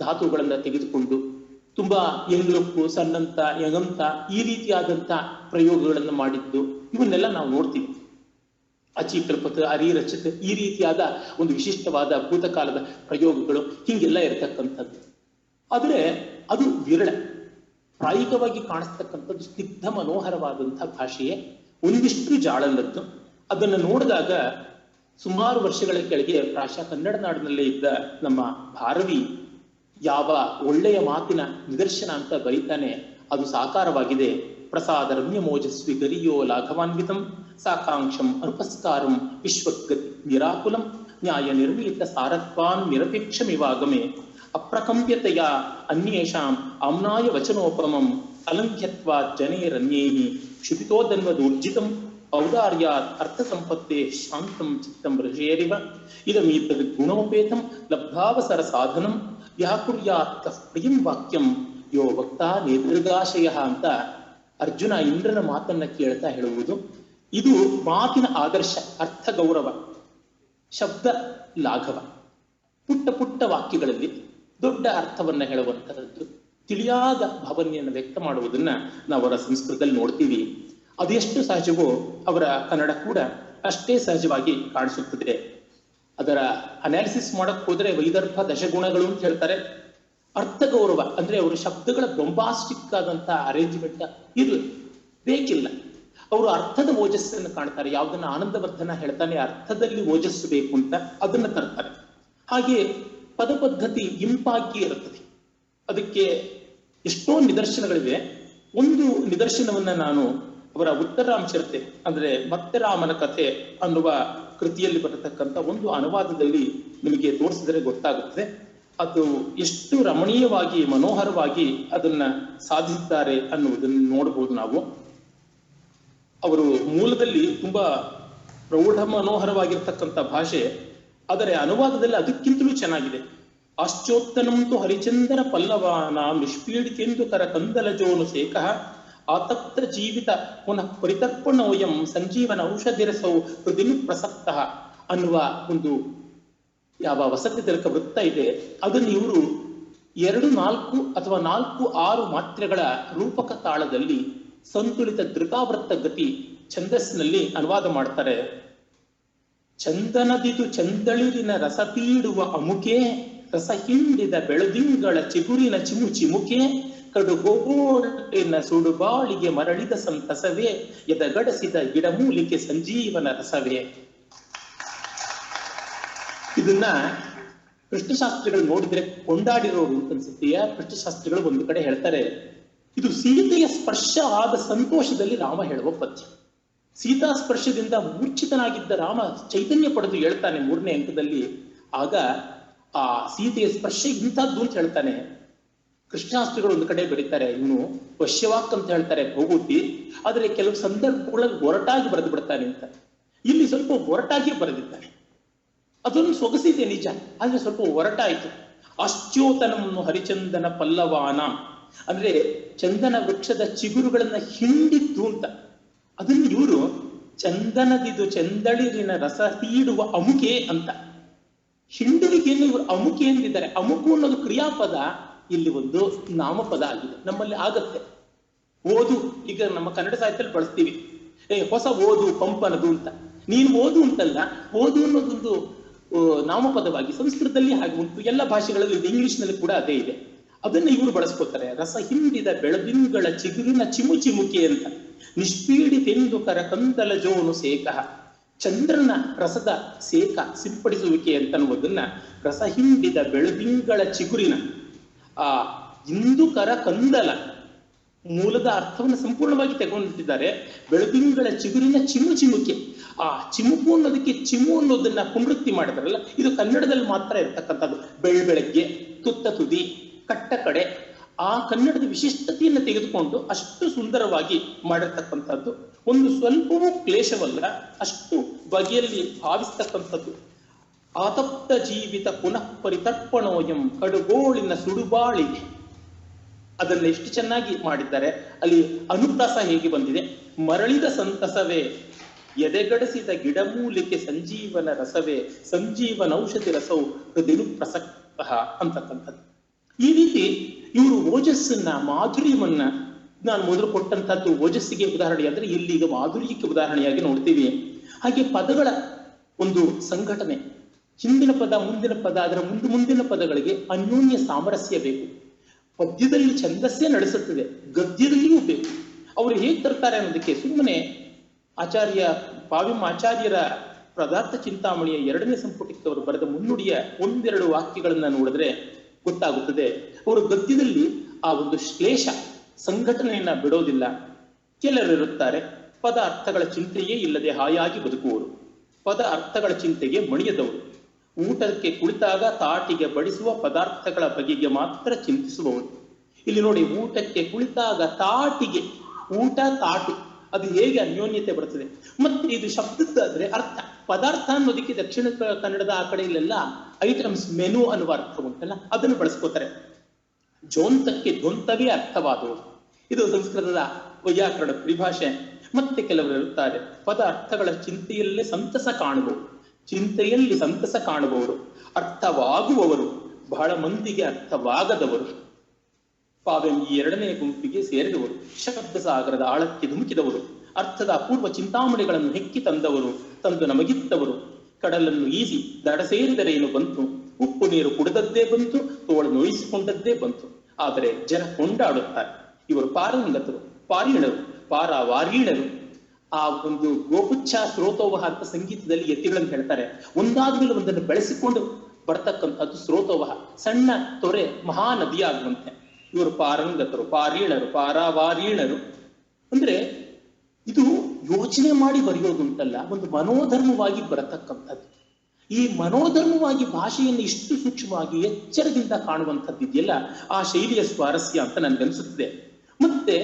ಧಾತುಗಳನ್ನು ತೆಗೆದುಕೊಂಡು ತುಂಬಾ ಎಂಗ್ಲೊಪ್ಪು, ಸನ್ನಂತ, ಯಗಂತ ಈ ರೀತಿಯಾದಂಥ ಪ್ರಯೋಗಗಳನ್ನು ಮಾಡಿದ್ದು ಇವನ್ನೆಲ್ಲ ನಾವು ನೋಡ್ತೀವಿ. ಅಚೀಕಲ್ಪತ, ಅರಿರಚಿತ ಈ ರೀತಿಯಾದ ಒಂದು ವಿಶಿಷ್ಟವಾದ ಭೂತಕಾಲದ ಪ್ರಯೋಗಗಳು ಹೀಗೆಲ್ಲ ಇರತಕ್ಕಂಥದ್ದು. ಆದರೆ ಅದು ವಿರಳ. ಪ್ರಾಯಿಕವಾಗಿ ಕಾಣಿಸ್ತಕ್ಕಂಥದ್ದು ಸ್ನಿಗ್ಧ ಮನೋಹರವಾದಂತಹ ಭಾಷೆಯೇ, ಒಂದಿಷ್ಟು ಜಾಳಲ್ಲದ್ದು. ಅದನ್ನು ನೋಡಿದಾಗ ಸುಮಾರು ವರ್ಷಗಳ ಕೆಳಗೆ ಪ್ರಾಯಶಃ ಕನ್ನಡ ನಾಡಿನಲ್ಲೇ ಇದ್ದ ನಮ್ಮ ಭಾರವಿ ಯಾವ ಒಳ್ಳೆಯ ಮಾತಿನ ನಿದರ್ಶನ ಅಂತ ಬರೀತಾನೆ, ಅದು ಸಾಕಾರವಾಗಿದೆ. ಪ್ರಸಾದ ರಮ್ಯ ಮೋಜಸ್ವಿ ಗರಿಯೋ ಲಾಘವಾನ್ವಿತಂ ಸಾಕಾಂಕ್ಷಂ ಅನುಪಸ್ಕಾರಂ ವಿಶ್ವಗತಿ ನಿರಾಕುಲಂ ನ್ಯಾಯ ನಿರ್ಮಿತ ಸಾರತ್ವಾನ್ ನಿರಪೇಕ್ಷಮಿವಾಗಮೆ ಅಪ್ರಕಂಪ್ಯತೆಯ ಅನ್ಯೇಷಾಂ ಆಮ್ನಾಯ ವಚನೋಪಮಂ ಅಲಂಘ್ಯತ್ವಾ ಜನೇರನ್ಯೇಹಿ ಕ್ಷುಭಿತೋದನ್ವದೂರ್ಜಿತಂ ಔದಾರ್ಯಾತ್ ಅರ್ಥ ಸಂಪತ್ತೇ ಶಾಂತಂ ಚಿತ್ತಂ ಋಷೇರಿವ ಇದಮೀತದ್ ಗುಣೋಪೇತಂ ಲಬ್ಧಾವಸರ ಸಾಧನಂ ಯಾಕುರ್ಯಾತ್ ಪ್ರಿಯಂ ವಾಕ್ಯಂ ಯೋ ವಕ್ತಾ ನೇತೃಗಾಶಯ ಅಂತ ಅರ್ಜುನ ಇಂದ್ರನ ಮಾತನ್ನ ಕೇಳ್ತಾ ಹೇಳುವುದು. ಇದು ಮಾತಿನ ಆದರ್ಶ, ಅರ್ಥ ಗೌರವ, ಶಬ್ದ ಲಾಘವ, ಪುಟ್ಟ ಪುಟ್ಟ ವಾಕ್ಯಗಳಲ್ಲಿ ದೊಡ್ಡ ಅರ್ಥವನ್ನ ಹೇಳುವಂತಹದ್ದು, ತಿಳಿಯಾದ ಭಾವನೆಯನ್ನು ವ್ಯಕ್ತ ಮಾಡುವುದನ್ನ ನಾವು ಅವರ ಸಂಸ್ಕೃತದಲ್ಲಿ ನೋಡ್ತೀವಿ. ಅದೆಷ್ಟು ಸಹಜವೋ ಅವರ ಕನ್ನಡ ಕೂಡ ಅಷ್ಟೇ ಸಹಜವಾಗಿ ಕಾಣಿಸುತ್ತದೆ. ಅದರ ಅನಾಲಿಸಿಸ್ ಮಾಡಕ್ ಹೋದ್ರೆ ವೈದರ್ಭ ದಶಗುಣಗಳು ಅಂತ ಹೇಳ್ತಾರೆ. ಅರ್ಥ ಗೌರವ ಅಂದ್ರೆ ಅವರು ಶಬ್ದಗಳ ಬೊಂಬಾಸ್ಟಿಕ್ ಆದಂತ ಅರೇಂಜ್ಮೆಂಟ್ ಇದು ಬೇಕಿಲ್ಲ. ಅವರು ಅರ್ಥದ ಓಜಸ್ಸನ್ನು ಕಾಣ್ತಾರೆ. ಯಾವುದನ್ನ ಆನಂದವರ್ಧನ ಹೇಳ್ತಾನೆ, ಅರ್ಥದಲ್ಲಿ ಓಜಸ್ಸು ಬೇಕು ಅಂತ ಅದನ್ನ ತರ್ತಾರೆ. ಹಾಗೆ ಪದ ಪದ್ಧತಿ ಇಂಪಾಗಿ ಇರುತ್ತದೆ. ಅದಕ್ಕೆ ಎಷ್ಟೋ ನಿದರ್ಶನಗಳಿವೆ. ಒಂದು ನಿದರ್ಶನವನ್ನ ನಾನು ಅವರ ಉತ್ತರಾಂಶತೆ ಅಂದ್ರೆ ಮತ್ತೆ ರಾಮನ ಕಥೆ ಅನ್ನುವ ಕೃತಿಯಲ್ಲಿ ಬರತಕ್ಕಂಥ ಒಂದು ಅನುವಾದದಲ್ಲಿ ನಿಮಗೆ ತೋರಿಸಿದರೆ ಗೊತ್ತಾಗುತ್ತದೆ. ಅದು ಎಷ್ಟು ರಮಣೀಯವಾಗಿ ಮನೋಹರವಾಗಿ ಅದನ್ನ ಸಾಧಿಸಿದ್ದಾರೆ ಅನ್ನುವುದನ್ನು ನೋಡಬಹುದು ನಾವು. ಅವರು ಮೂಲದಲ್ಲಿ ತುಂಬಾ ಪ್ರೌಢ ಮನೋಹರವಾಗಿರ್ತಕ್ಕಂಥ ಭಾಷೆ, ಆದರೆ ಅನುವಾದದಲ್ಲಿ ಅದಕ್ಕಿಂತಲೂ ಚೆನ್ನಾಗಿದೆ. ಆಶ್ಚೋತ್ತನಂತು ಹರಿಚಂದನ ಪಲ್ಲವಾನ ನಿಷ್ಪೀಡಿತೆಂದು ಕರ ಕಂದಲಜೋನು ಸೇಕಃ ಆತಪ್ತ ಜೀವಿತ ಪುನಃ ಪರಿತರ್ಪಣೋಯಂ ಸಂಜೀವನ ಔಷಧಿರಸೌ ಹೃದಿನ್ ಪ್ರಸಕ್ತ ಅನ್ನುವ ಒಂದು ಯಾವ ವಸತಿ ತಿಲಕ ವೃತ್ತ ಇದೆ, ಅದನ್ನು ಇವರು 2-4 ಅಥವಾ 4-6 ಮಾತ್ರೆಗಳ ರೂಪಕ ತಾಳದಲ್ಲಿ ಸಂತುಲಿತ ಧೃತಾವೃತ್ತ ಗತಿ ಛಂದಸ್ಸಿನಲ್ಲಿ ಅನುವಾದ ಮಾಡ್ತಾರೆ. ಚಂದನದಿದು ಚಂದಳಿರಿನ ರಸ ತೀಡುವ ಅಮುಕೆ ರಸ ಹಿಂಡಿದ ಬೆಳದಿಂಗಳ ಚಿಗುರಿನ ಚಿಮು ಚಿಮುಕೆ ಕಡುಗೋಡಿನ ಸುಡುಬಾಳಿಗೆ ಮರಳಿದ ಸಂತಸವೇ ಎದಗಡಸಿದ ಗಿಡಮೂಲಿಕೆ ಸಂಜೀವನ ರಸವೇ. ಇದನ್ನ ಕೃಷ್ಣಶಾಸ್ತ್ರಿಗಳು ನೋಡಿದ್ರೆ ಕೊಂಡಾಡಿರೋರು ಅಂತ ಅನ್ಸುತ್ತೆಯ. ಕೃಷ್ಣಶಾಸ್ತ್ರಿಗಳು ಒಂದು ಕಡೆ ಹೇಳ್ತಾರೆ, ಇದು ಸೀತೆಯ ಸ್ಪರ್ಶ ಆದ ಸಂತೋಷದಲ್ಲಿ ರಾಮ ಹೇಳುವ ಪದ್ಯ. ಸೀತಾ ಸ್ಪರ್ಶದಿಂದ ಮೂರ್ಛಿತನಾಗಿದ್ದ ರಾಮ ಚೈತನ್ಯ ಪಡೆದು ಹೇಳ್ತಾನೆ 3ನೇ ಅಂಕದಲ್ಲಿ. ಆಗ ಆ ಸೀತೆಯ ಸ್ಪರ್ಶ ಇಂಥದ್ದು ಅಂತ ಹೇಳ್ತಾನೆ. ಕೃಷ್ಣಶಾಸ್ತ್ರಿಗಳು ಒಂದು ಕಡೆ ಬರೀತಾರೆ, ಇವನು ವಶ್ಯವಾಕ್ ಅಂತ ಹೇಳ್ತಾರೆ ಭೌಭೂತಿ, ಆದರೆ ಕೆಲವು ಸಂದರ್ಭಗಳಲ್ಲಿ ಒರಟಾಗಿ ಬರೆದು ಬಿಡ್ತಾನೆ ಅಂತ. ಇಲ್ಲಿ ಸ್ವಲ್ಪ ಒರಟಾಗಿ ಬರೆದಿದ್ದಾನೆ. ಅದೊಂದು ಸೊಗಸಿದೆ ನಿಜ, ಆದ್ರೆ ಸ್ವಲ್ಪ ಒರಟಾಯಿತು. ಆಶ್ಚೋತನವನ್ನು ಹರಿಚಂದನ ಪಲ್ಲವಾನ ಅಂದ್ರೆ ಚಂದನ ವೃಕ್ಷದ ಚಿಗುರುಗಳನ್ನ ಹಿಂಡಿದ್ದು ಅಂತ. ಅದನ್ನು ಇವರು ಚಂದನದಿದು ಚಂದಳಿರಿನ ರಸ ತೀಡುವ ಅಮುಕೆ ಅಂತ. ಹಿಂಡುವಿಕೆಯನ್ನು ಇವರು ಅಮುಕೆ ಎಂದಿದ್ದಾರೆ. ಅಮುಕು ಅನ್ನೋದು ಕ್ರಿಯಾಪದ, ಇಲ್ಲಿ ಒಂದು ನಾಮಪದ ಆಗಿದೆ. ನಮ್ಮಲ್ಲಿ ಆಗತ್ತೆ ಓದು, ಈಗ ನಮ್ಮ ಕನ್ನಡ ಸಾಹಿತ್ಯದಲ್ಲಿ ಬಳಸ್ತೀವಿ, ಹೊಸ ಓದು ಪಂಪನದು ಅಂತ. ನೀನು ಓದು ಅಂತಲ್ಲ, ಓದು ಅನ್ನೋದೊಂದು ನಾಮಪದವಾಗಿ ಸಂಸ್ಕೃತದಲ್ಲಿ ಹಾಗೆ ಉಂಟು, ಎಲ್ಲ ಭಾಷೆಗಳಲ್ಲಿ ಇಂಗ್ಲಿಷ್ನಲ್ಲಿ ಕೂಡ ಅದೇ ಇದೆ. ಅದನ್ನ ಇವರು ಬಳಸ್ಕೋತಾರೆ. ರಸ ಹಿಂಡಿದ ಬೆಳದಿಂಗಳ ಚಿಗುರಿನ ಚಿಮುಚಿಮುಕಿ ಅಂತ. ನಿಷ್ಪೀಡಿತೆಂದು ಕರಕಂದಲ ಜೋನು ಸೇಕ, ಚಂದ್ರನ ರಸದ ಸೇಕ ಸಿಂಪಡಿಸುವಿಕೆ ಅಂತನ್ನುವುದನ್ನ ರಸ ಹಿಂಡಿದ ಬೆಳದಿಂಗಳ ಚಿಗುರಿನ ಆ ಇಂದುಕರ ಕಂದಲ ಮೂಲದ ಅರ್ಥವನ್ನು ಸಂಪೂರ್ಣವಾಗಿ ತಗೊಂಡಿದ್ದಾರೆ. ಬೆಳದಿಂಗಳ ಚಿಗುರಿನ ಚಿಮುಚಿಮುಕೆ, ಆ ಚಿಮುಕು ಅನ್ನೋದಕ್ಕೆ ಚಿಮು ಅನ್ನೋದನ್ನ ಪುನರುಕ್ತಿ ಮಾಡಿದಾರಲ್ಲ, ಇದು ಕನ್ನಡದಲ್ಲಿ ಮಾತ್ರ ಇರ್ತಕ್ಕಂಥದ್ದು. ಬೆಳಗ್ಗೆ, ತುತ್ತ ತುದಿ, ಕಟ್ಟ ಕಡೆ, ಆ ಕನ್ನಡದ ವಿಶಿಷ್ಟತೆಯನ್ನು ತೆಗೆದುಕೊಂಡು ಅಷ್ಟು ಸುಂದರವಾಗಿ ಮಾಡಿರ್ತಕ್ಕಂಥದ್ದು. ಒಂದು ಸ್ವಲ್ಪವೂ ಕ್ಲೇಶವಲ್ಲ, ಅಷ್ಟು ಬಗೆಯಲ್ಲಿ ಭಾವಿಸ್ತಕ್ಕಂಥದ್ದು. ಆತಪ್ತ ಜೀವಿತ ಪುನಃ ಪರಿತರ್ಪಣೋಯಂ ಕಡುಗೋಳಿನ ಸುಡುಬಾಳಿಗೆ, ಅದನ್ನ ಎಷ್ಟು ಚೆನ್ನಾಗಿ ಮಾಡಿದ್ದಾರೆ. ಅಲ್ಲಿ ಅನುಪ್ರಾಸ ಹೇಗೆ ಬಂದಿದೆ, ಮರಳಿದ ಸಂತಸವೇ ಎದೆಗಡಿಸಿದ ಗಿಡಮೂಲಿಕೆ ಸಂಜೀವನ ರಸವೇ ಸಂಜೀವನ ಔಷಧಿ ರಸವು ಹೃದಯ ಪ್ರಸಕ್ತ ಅಂತಕ್ಕಂಥದ್ದು. ಈ ರೀತಿ ಇವರು ಓಜಸ್ಸನ್ನ, ಮಾಧುರ್ಯವನ್ನ, ನಾನು ಮೊದಲು ಕೊಟ್ಟಂತಹದ್ದು ಓಜಸ್ಸಿಗೆ ಉದಾಹರಣೆ ಅಂದ್ರೆ ಇಲ್ಲಿಗ ಮಾಧುರ್ಯಕ್ಕೆ ಉದಾಹರಣೆಯಾಗಿ ನೋಡ್ತೀವಿ. ಹಾಗೆ ಪದಗಳ ಒಂದು ಸಂಘಟನೆ, ಹಿಂದಿನ ಪದ ಮುಂದಿನ ಪದ, ಅದರ ಮುಂದಿನ ಪದಗಳಿಗೆ ಅನ್ಯೋನ್ಯ ಸಾಮರಸ್ಯ ಬೇಕು. ಪದ್ಯದಲ್ಲಿ ಛಂದಸ್ಸೇ ನಡೆಸುತ್ತದೆ, ಗದ್ಯದಲ್ಲಿಯೂ ಬೇಕು. ಅವರು ಹೇಗೆ ತರ್ತಾರೆ ಅನ್ನೋದಕ್ಕೆ ಸುಮ್ಮನೆ ಪಾವಿಮ ಆಚಾರ್ಯರ ಪದಾರ್ಥ ಚಿಂತಾಮಣಿಯ 2ನೇ ಸಂಪುಟಕ್ಕೆ ಅವರು ಬರೆದ ಮುನ್ನುಡಿಯ ಒಂದೆರಡು ವಾಕ್ಯಗಳನ್ನ ನೋಡಿದ್ರೆ ಗೊತ್ತಾಗುತ್ತದೆ. ಅವರು ಗದ್ಯದಲ್ಲಿ ಆ ಒಂದು ಶ್ಲೇಷ ಸಂಘಟನೆಯನ್ನ ಬಿಡೋದಿಲ್ಲ. ಕೆಲವರಿರುತ್ತಾರೆ ಪದ ಅರ್ಥಗಳ ಚಿಂತೆಯೇ ಇಲ್ಲದೆ ಹಾಯಾಗಿ ಬದುಕುವರು, ಪದ ಅರ್ಥಗಳ ಚಿಂತೆಗೆ ಮಣಿಯದವರು, ಊಟಕ್ಕೆ ಕುಳಿತಾಗ ತಾಟಿಗೆ ಬಡಿಸುವ ಪದಾರ್ಥಗಳ ಬಗೆಗೆ ಮಾತ್ರ ಚಿಂತಿಸುವವರು. ಇಲ್ಲಿ ನೋಡಿ, ಊಟಕ್ಕೆ ಕುಳಿತಾಗ ತಾಟಿಗೆ, ಊಟ ತಾಟು, ಅದು ಹೇಗೆ ಅನ್ಯೋನ್ಯತೆ ಬರ್ತದೆ. ಮತ್ತೆ ಇದು ಶಬ್ದದ್ದಾದ್ರೆ ಅರ್ಥ, ಪದಾರ್ಥ ಅನ್ನೋದಕ್ಕೆ ದಕ್ಷಿಣ ಕನ್ನಡದ ಆ ಕಡೆಯಲ್ಲೆಲ್ಲ ಐಟಮ್ಸ್, ಮೆನು ಅನ್ನುವ ಅರ್ಥ ಉಂಟಲ್ಲ, ಅದನ್ನು ಬಳಸ್ಕೋತಾರೆ. ಜೋಂತಕ್ಕೆ ದ್ವಂತವೇ ಅರ್ಥವಾದವು. ಇದು ಸಂಸ್ಕೃತದ ವೈಯಾಕರಣ ಪರಿಭಾಷೆ. ಮತ್ತೆ ಕೆಲವರು ಇರುತ್ತಾರೆ ಪದ ಅರ್ಥಗಳ ಚಿಂತೆಯಲ್ಲೇ ಸಂತಸ ಕಾಣುವವರು, ಚಿಂತೆಯಲ್ಲಿ ಸಂತಸ ಕಾಣುವವರು, ಅರ್ಥವಾಗುವವರು, ಬಹಳ ಮಂದಿಗೆ ಅರ್ಥವಾಗದವರು. ಪಾವೆಂ ಈ 2ನೇ ಗುಂಪಿಗೆ ಸೇರಿದವರು. ಶಬ್ದ ಸಾಗರದ ಆಳಕ್ಕೆ ಧುಮುಕಿದವರು, ಅರ್ಥದ ಅಪೂರ್ವ ಚಿಂತಾಮಣಿಗಳನ್ನು ಹೆಕ್ಕಿ ತಂದು ನಮಗಿತ್ತವರು. ಕಡಲನ್ನು ಈಸಿ ದಡ ಸೇರಿದರೇನು ಬಂತು, ಉಪ್ಪು ನೀರು ಕುಡಿದದ್ದೇ ಬಂತು, ತೋಳು ನೋಯಿಸಿಕೊಂಡದ್ದೇ ಬಂತು. ಆದರೆ ಜನ ಕೊಂಡಾಡುತ್ತಾರೆ, ಇವರು ಪಾರಂಗತರು, ಪಾರೀಣರು, ಪಾರವಾರೀಣರು. ಆ ಒಂದು ಗೋಪುಚ್ಛ ಸ್ರೋತೋವಹ ಅಂತ ಸಂಗೀತದಲ್ಲಿ ಯತಿಗಳನ್ನು ಹೇಳ್ತಾರೆ. ಒಂದಾದ್ಮೇಲೆ ಒಂದನ್ನು ಬೆಳೆಸಿಕೊಂಡು ಬರ್ತಕ್ಕಂಥದ್ದು ಸ್ರೋತೋವಹ, ಸಣ್ಣ ತೊರೆ ಮಹಾನದಿಯಾಗುವಂತೆ. ಇವರು ಪಾರಂಗತರು, ಪಾರೀಣರು, ಪಾರವಾರೀಣರು. ಅಂದ್ರೆ ಇದು ಯೋಚನೆ ಮಾಡಿ ಬರೆಯೋದುಂಟಲ್ಲ, ಒಂದು ಮನೋಧರ್ಮವಾಗಿ ಬರತಕ್ಕಂಥದ್ದು. ಈ ಮನೋಧರ್ಮವಾಗಿ ಭಾಷೆಯನ್ನು ಇಷ್ಟು ಸೂಕ್ಷ್ಮವಾಗಿ ಎಚ್ಚರದಿಂದ ಕಾಣುವಂಥದ್ದಿದೆಯಲ್ಲ, ಆ ಶೈಲಿಯ ಸ್ವಾರಸ್ಯ ಅಂತ ನನ್ಗನ್ಸುತ್ತದೆ. ಮತ್ತೆ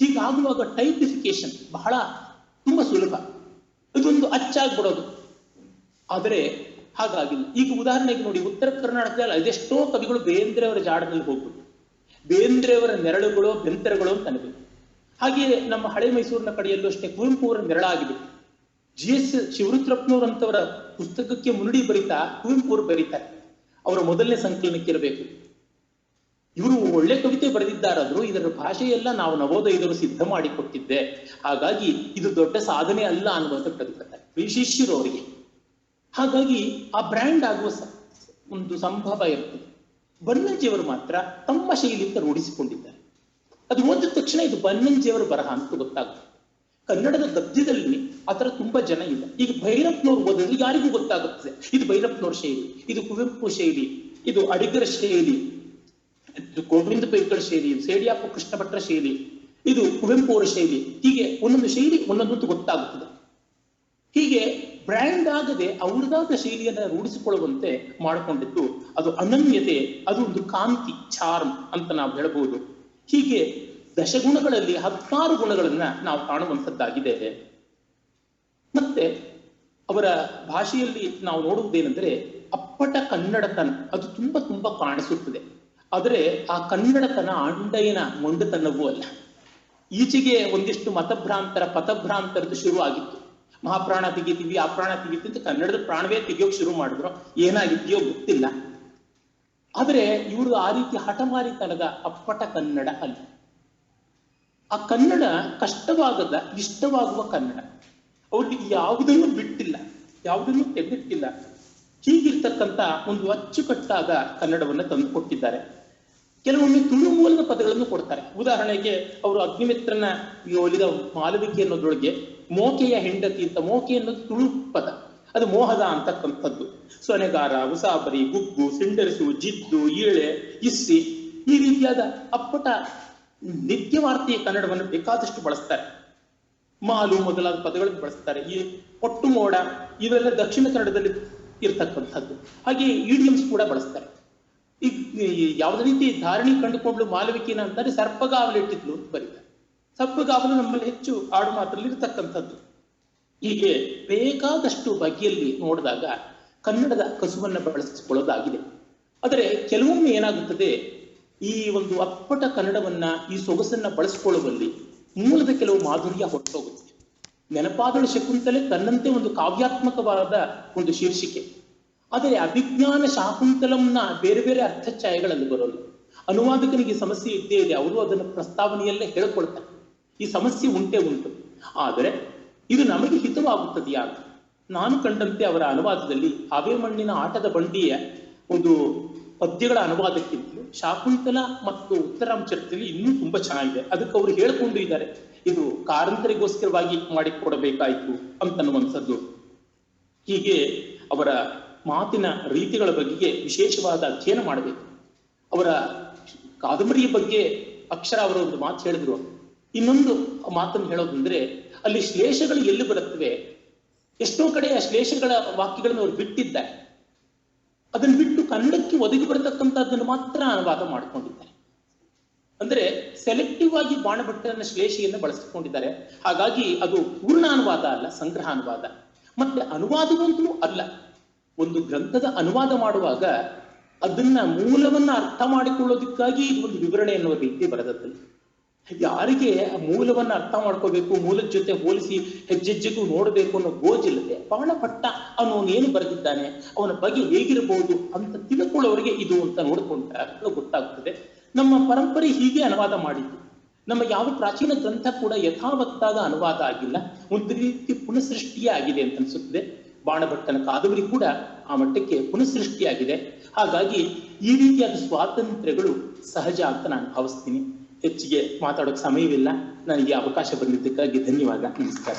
ಹೀಗಾಗುವಾಗ ಟೈಪಿಫಿಕೇಶನ್ ಬಹಳ ತುಂಬಾ ಸುಲಭ, ಇದೊಂದು ಅಚ್ಚಾಗ್ಬಿಡೋದು. ಆದರೆ ಹಾಗಾಗಿಲ್ಲ. ಈಗ ಉದಾಹರಣೆಗೆ ನೋಡಿ, ಉತ್ತರ ಕರ್ನಾಟಕದಲ್ಲಿ ಅದೆಷ್ಟೋ ಕವಿಗಳು ಬೇಂದ್ರೆಯವರ ಜಾಡದಲ್ಲಿ ಹೋಗ್ಬಿಟ್ಟು, ಬೇಂದ್ರೆಯವರ ನೆರಳುಗಳು ಬೆಂತರಗಳು ಅಂತ ಅನ್ಬೇಕು. ಹಾಗೆಯೇ ನಮ್ಮ ಹಳೆ ಮೈಸೂರಿನ ಕಡೆಯಲ್ಲೂ ಅಷ್ಟೇ ಕುವೆಂಪು ಅವರ ನೆರಳಾಗಿಬಿಟ್ಟು GS ಶಿವರುದ್ರಪ್ಪನವರಂತವರ ಪುಸ್ತಕಕ್ಕೆ ಮುನ್ನುಡಿ ಬರೀತಾ ಕುವೆಂಪು ಅವರು ಬರೀತಾರೆ. ಅವರ ಮೊದಲನೇ ಸಂಕಲನಕ್ಕೆ ಇರಬೇಕು. ಇವರು ಒಳ್ಳೆ ಕವಿತೆ ಬರೆದಿದ್ದಾರಾದ್ರೂ ಇದರ ಭಾಷೆಯೆಲ್ಲ ನಾವು ನವೋದಯದವರು ಸಿದ್ಧ ಮಾಡಿಕೊಟ್ಟಿದ್ದೆ, ಹಾಗಾಗಿ ಇದು ದೊಡ್ಡ ಸಾಧನೆ ಅಲ್ಲ ಅನ್ನುವಂಥ ಬರೆದಿರ್ತಾರೆ ವಿಶಿಷ್ಯರು ಅವರಿಗೆ. ಹಾಗಾಗಿ ಆ ಬ್ರ್ಯಾಂಡ್ ಆಗುವ ಒಂದು ಸಂಭವ ಇರ್ತದೆ. ಬನ್ನಂಜಿಯವರು ಮಾತ್ರ ತಮ್ಮ ಶೈಲಿಯಿಂದ ರೂಢಿಸಿಕೊಂಡಿದ್ದಾರೆ. ಅದು ಓದಿದ ತಕ್ಷಣ ಇದು ಬನ್ನಂಜಿಯವರ ಬರಹ ಅಂತ ಗೊತ್ತಾಗುತ್ತೆ. ಕನ್ನಡದ ಗದ್ಯದಲ್ಲಿ ಆತರ ತುಂಬಾ ಜನ ಇಲ್ಲ. ಈಗ ಭೈರಪ್ಪನವ್ರು ಓದಿದ್ರೆ ಯಾರಿಗೂ ಗೊತ್ತಾಗುತ್ತದೆ, ಇದು ಭೈರಪ್ಪನವ್ರ ಶೈಲಿ, ಇದು ಕುವೆಂಪು ಶೈಲಿ, ಇದು ಅಡಿಗರ ಶೈಲಿ, ಗೋವಿಂದ ಪೈಕಳ ಶೈಲಿ, ಸೇಡಿಯಾಪ ಕೃಷ್ಣ ಭಟ್ರ ಶೈಲಿ, ಇದು ಕುವೆಂಪು ಅವರ ಶೈಲಿ. ಹೀಗೆ ಒಂದೊಂದು ಶೈಲಿ ಒಂದೊಂದು ಗೊತ್ತಾಗುತ್ತದೆ. ಹೀಗೆ ಬ್ರ್ಯಾಂಡ್ ಆಗದೆ ಅವ್ರದಾದ ಶೈಲಿಯನ್ನ ರೂಢಿಸಿಕೊಳ್ಳುವಂತೆ ಮಾಡಿಕೊಂಡಿದ್ದು ಅದು ಅನನ್ಯತೆ, ಅದು ಒಂದು ಕಾಂತಿ, ಚಾರ್ಮ್ ಅಂತ ನಾವು ಹೇಳಬಹುದು. ಹೀಗೆ ದಶಗುಣಗಳಲ್ಲಿ 16 ಗುಣಗಳನ್ನ ನಾವು ಕಾಣುವಂಥದ್ದಾಗಿದೆ. ಮತ್ತೆ ಅವರ ಭಾಷೆಯಲ್ಲಿ ನಾವು ನೋಡುವುದೇನೆಂದರೆ ಅಪ್ಪಟ ಕನ್ನಡತನ, ಅದು ತುಂಬಾ ತುಂಬಾ ಕಾಣಿಸುತ್ತದೆ. ಆದರೆ ಆ ಕನ್ನಡತನ ಅಂಡಯ್ಯನ ಮೊಂಡತನವೂ ಅಲ್ಲ. ಈಚೆಗೆ ಒಂದಿಷ್ಟು ಪಥಭ್ರಾಂತರದ್ದು ಶುರು ಆಗಿತ್ತು. ಮಹಾಪ್ರಾಣ ತೆಗಿತೀವಿ, ಆ ಪ್ರಾಣ ತೆಗಿತೀವಿ ಅಂತ ಕನ್ನಡದ ಪ್ರಾಣವೇ ತೆಗಿಯೋಕೆ ಶುರು ಮಾಡಿದ್ರು. ಏನಾಗಿದೆಯೋ ಗೊತ್ತಿಲ್ಲ. ಆದರೆ ಇವರು ಆ ರೀತಿ ಹಠಮಾರಿತನದ ಅಪ್ಪಟ ಕನ್ನಡ ಅಲ್ಲ. ಆ ಕನ್ನಡ ಕಷ್ಟವಾಗದ, ಇಷ್ಟವಾಗುವ ಕನ್ನಡ. ಅವ್ರಿಗೆ ಯಾವುದನ್ನು ಬಿಟ್ಟಿಲ್ಲ, ಯಾವುದನ್ನು ತೆಗೆದಿಟ್ಟಿಲ್ಲ. ಹೀಗಿರ್ತಕ್ಕಂಥ ಒಂದು ಅಚ್ಚುಕಟ್ಟಾದ ಕನ್ನಡವನ್ನು ತಂದುಕೊಟ್ಟಿದ್ದಾರೆ. ಕೆಲವೊಮ್ಮೆ ತುಳು ಮೂಲದ ಪದಗಳನ್ನು ಕೊಡ್ತಾರೆ. ಉದಾಹರಣೆಗೆ ಅವರು ಅಗ್ನಿಮಿತ್ರನ ಒಲಿದ ಮಾಲವಿಕೆ ಅನ್ನೋದ್ರೊಳಗೆ ಮೋಕೆಯ ಹೆಂಡತಿ ಅಂತ, ಮೋಕೆ ಅನ್ನೋದು ತುಳು ಪದ, ಅದು ಮೋಹದ ಅಂತಕ್ಕಂಥದ್ದು. ಸೊನೆಗಾರ, ಉಸಾಬರಿ, ಗುಗ್ಗು, ಸಿಂಡರಿಸು, ಜಿದ್ದು, ಈಳೆ, ಇಸ್ಸಿ, ಈ ರೀತಿಯಾದ ಅಪ್ಪಟ ನಿತ್ಯವಾರ್ತೆಯ ಕನ್ನಡವನ್ನು ಬೇಕಾದಷ್ಟು ಬಳಸ್ತಾರೆ. ಮಾಲು ಮೊದಲಾದ ಪದಗಳನ್ನು ಬಳಸ್ತಾರೆ. ಈ ಪೊಟ್ಟು ಮೋಡ ಇವೆಲ್ಲ ದಕ್ಷಿಣ ಕನ್ನಡದಲ್ಲಿ ಇರ್ತಕ್ಕಂಥದ್ದು. ಹಾಗೆ ಇಡಿಯಮ್ಸ್ ಕೂಡ ಬಳಸ್ತಾರೆ. ಈ ಯಾವುದೇ ರೀತಿ ಧಾರಣಿ ಕಂಡುಕೊಂಡ್ಲು ಮಾಲವಿಕೆನ ಅಂತಾರೆ ಸರ್ಪಗಾವಲಿಟ್ಟಿದ್ಲು ಅಂತ ಬರೀತಾರೆ. ಸರ್ಪಗಾವಲು ನಮ್ಮಲ್ಲಿ ಹೆಚ್ಚು ಆಡು ಮಾತಲ್ಲಿ ಇರತಕ್ಕಂಥದ್ದು. ಹೀಗೆ ಬೇಕಾದಷ್ಟು ಬಗೆಯಲ್ಲಿ ನೋಡಿದಾಗ ಕನ್ನಡದ ಕಸುವನ್ನು ಬಳಸಿಕೊಳ್ಳೋದಾಗಿದೆ. ಆದರೆ ಕೆಲವೊಮ್ಮೆ ಏನಾಗುತ್ತದೆ, ಈ ಒಂದು ಅಪ್ಪಟ ಕನ್ನಡವನ್ನ, ಈ ಸೊಗಸನ್ನ ಬಳಸಿಕೊಳ್ಳುವಲ್ಲಿ ಮೂಲದ ಕೆಲವು ಮಾಧುರ್ಯ ಹೊರಟೋಗುತ್ತೆ. ನೆನಪಾದಳು ಶಕುಂತಲೆ ತನ್ನಂತೆ ಒಂದು ಕಾವ್ಯಾತ್ಮಕವಾದ ಒಂದು ಶೀರ್ಷಿಕೆ. ಆದರೆ ಅಭಿಜ್ಞಾನ ಶಾಕುಂತಲಂನ ಬೇರೆ ಬೇರೆ ಅರ್ಥಛಾಯೆಗಳಲ್ಲಿ ಬರೋಲ್ಲ. ಅನುವಾದಕನಿಗೆ ಸಮಸ್ಯೆ ಇದ್ದೇ ಇದೆ, ಅವರು ಅದನ್ನು ಪ್ರಸ್ತಾವನೆಯಲ್ಲೇ ಹೇಳಿಕೊಳ್ತಾರೆ. ಈ ಸಮಸ್ಯೆ ಉಂಟೇ ಉಂಟು. ಆದರೆ ಇದು ನಮಗೆ ಹಿತವಾಗುತ್ತದೆಯಾ? ನಾನು ಕಂಡಂತೆ ಅವರ ಅನುವಾದದಲ್ಲಿ ಅವೇ ಮಣ್ಣಿನ ಆಟದ ಬಂಡಿಯ ಒಂದು ಪದ್ಯಗಳ ಅನುವಾದಕ್ಕಿಂತಲೂ ಶಾಕುಂತಲ ಮತ್ತು ಉತ್ತರಾಂಚರದಲ್ಲಿ ಇನ್ನೂ ತುಂಬಾ ಚೆನ್ನಾಗಿದೆ. ಅದಕ್ಕೆ ಅವರು ಹೇಳಿಕೊಂಡು ಇದ್ದಾರೆ, ಇದು ಕಾರಂತರಿಗೋಸ್ಕರವಾಗಿ ಮಾಡಿಕೊಡಬೇಕಾಯಿತು ಅಂತನ್ನುವಂಥದ್ದು. ಹೀಗೆ ಅವರ ಮಾತಿನ ರೀತಿಗಳ ಬಗ್ಗೆ ವಿಶೇಷವಾದ ಅಧ್ಯಯನ ಮಾಡಬೇಕು. ಅವರ ಕಾದಂಬರಿಯ ಬಗ್ಗೆ ಅಕ್ಷರ ಅವರ ಒಂದು ಮಾತು ಹೇಳಿದ್ರು. ಇನ್ನೊಂದು ಮಾತನ್ನು ಹೇಳೋದಂದ್ರೆ, ಅಲ್ಲಿ ಶ್ಲೇಷಗಳು ಎಲ್ಲಿ ಬರುತ್ತವೆ, ಎಷ್ಟೋ ಕಡೆ ಆ ಶ್ಲೇಷಗಳ ವಾಕ್ಯಗಳನ್ನು ಅವರು ಬಿಟ್ಟಿದ್ದಾರೆ. ಅದನ್ನು ಬಿಟ್ಟು ಕನ್ನಡಕ್ಕೆ ಒದಗಿ ಬರತಕ್ಕಂಥದ್ದನ್ನು ಮಾತ್ರ ಅನುವಾದ ಮಾಡಿಕೊಂಡಿದ್ದಾರೆ. ಅಂದ್ರೆ ಸೆಲೆಕ್ಟಿವ್ ಆಗಿ ಬಾಣಭಟ್ಟನ ಶ್ಲೇಷೆಯನ್ನು ಬಳಸಿಕೊಂಡಿದ್ದಾರೆ. ಹಾಗಾಗಿ ಅದು ಪೂರ್ಣ ಅನುವಾದ ಅಲ್ಲ, ಸಂಗ್ರಹ ಅನುವಾದ. ಮತ್ತೆ ಅನುವಾದವಂತೂ ಅಲ್ಲ. ಒಂದು ಗ್ರಂಥದ ಅನುವಾದ ಮಾಡುವಾಗ ಅದನ್ನ ಮೂಲವನ್ನ ಅರ್ಥ ಮಾಡಿಕೊಳ್ಳೋದಕ್ಕಾಗಿ ಇದು ಒಂದು ವಿವರಣೆ ಎನ್ನುವ ರೀತಿ ಬರೆದದ್ದು. ಯಾರಿಗೆ ಮೂಲವನ್ನ ಅರ್ಥ ಮಾಡ್ಕೋಬೇಕು, ಮೂಲದ ಜೊತೆ ಹೋಲಿಸಿ ಹೆಜ್ಜೆಜ್ಜೆಗೂ ನೋಡಬೇಕು ಅನ್ನೋ ಗೋಜಿಲ್ಲದೆ ಬಾಣಭಟ್ಟ ಅವನು ಬರೆದಿದ್ದಾನೆ, ಅವನ ಬಗ್ಗೆ ಹೇಗಿರಬಹುದು ಅಂತ ತಿಳ್ಕೊಳ್ಳೋರಿಗೆ ಇದು ಅಂತ ನೋಡಿಕೊಂಡಾಗ ಗೊತ್ತಾಗ್ತದೆ. ನಮ್ಮ ಪರಂಪರೆ ಹೀಗೆ ಅನುವಾದ ಮಾಡಿದ್ದು. ನಮ್ಮ ಯಾವ ಪ್ರಾಚೀನ ಗ್ರಂಥ ಕೂಡ ಯಥಾವತ್ತಾದ ಅನುವಾದ ಆಗಿಲ್ಲ, ಒಂದು ರೀತಿ ಪುನಃಸೃಷ್ಟಿಯೇ ಆಗಿದೆ ಅಂತ ಅನ್ಸುತ್ತದೆ. ಬಾಣಭಟ್ಟನ ಕಾದಂಬರಿ ಕೂಡ ಆ ಮಟ್ಟಕ್ಕೆ ಪುನಃಸೃಷ್ಟಿಯಾಗಿದೆ. ಹಾಗಾಗಿ ಈ ರೀತಿಯಾದ ಸ್ವಾತಂತ್ರ್ಯಗಳು ಸಹಜ ಅಂತ ನಾನು ಭಾವಿಸ್ತೀನಿ. ಹೆಚ್ಚಿಗೆ ಮಾತಾಡೋಕೆ ಸಮಯವಿಲ್ಲ. ನನಗೆ ಅವಕಾಶ ಬಂದಿದ್ದಕ್ಕಾಗಿ ಧನ್ಯವಾದ. ನಮಸ್ಕಾರ.